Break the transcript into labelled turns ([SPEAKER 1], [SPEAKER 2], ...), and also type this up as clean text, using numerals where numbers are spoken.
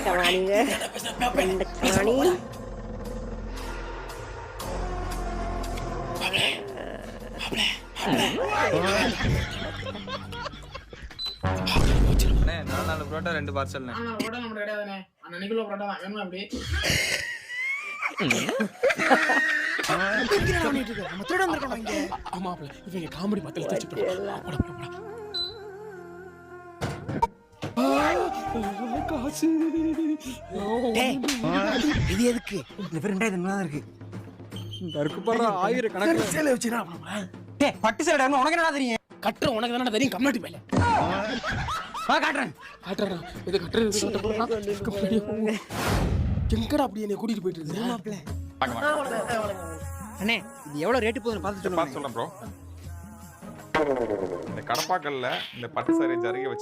[SPEAKER 1] கவானிங்க 2 Cavani.
[SPEAKER 2] அண்ணே 4 புரோட்டா 2 பார்சல்ண்ணே.
[SPEAKER 3] புரோட்டா நம்ம கிடையாதுண்ணே. அன்னைக்குள்ள புரோட்டா தான் வேணுமா அப்படி?
[SPEAKER 4] நம்ம திருட வந்திருக்கோம் இங்க.
[SPEAKER 3] ஆமா இவங்க காமெடி பத்தல தச்சிட்டு காசு.
[SPEAKER 4] இது எதுக்கு? இந்த பேர் 2000 தான் இருக்கு.
[SPEAKER 3] இருக்கு பாரு 1000 கணக்கு
[SPEAKER 4] சேல வச்சிரா அப்பறமா. டேய் பட்டு சேல உனக்கு என்னடா தெரியும்?
[SPEAKER 3] கட்டற உனக்கு தானே தெரியும் கம்னாட்டி மேல.
[SPEAKER 4] வா காட்றேன்.
[SPEAKER 3] காட்றடா. இது கட்டறது கட்ட போறா. எங்கடா அப்படி என்ன கூட்டிட்டு போயிட்டு இருக்க?
[SPEAKER 4] மாப்ள.
[SPEAKER 2] வாங்க.
[SPEAKER 4] அண்ணே இது எவ்வளவு ரேட் போகுதுன்னு பார்த்து சொல்லுங்க.
[SPEAKER 2] சொல்றேன் ப்ரோ. இந்த கடப்பாக்கல்ல இந்த பட்டு சாரி ஜரிகை வச்சு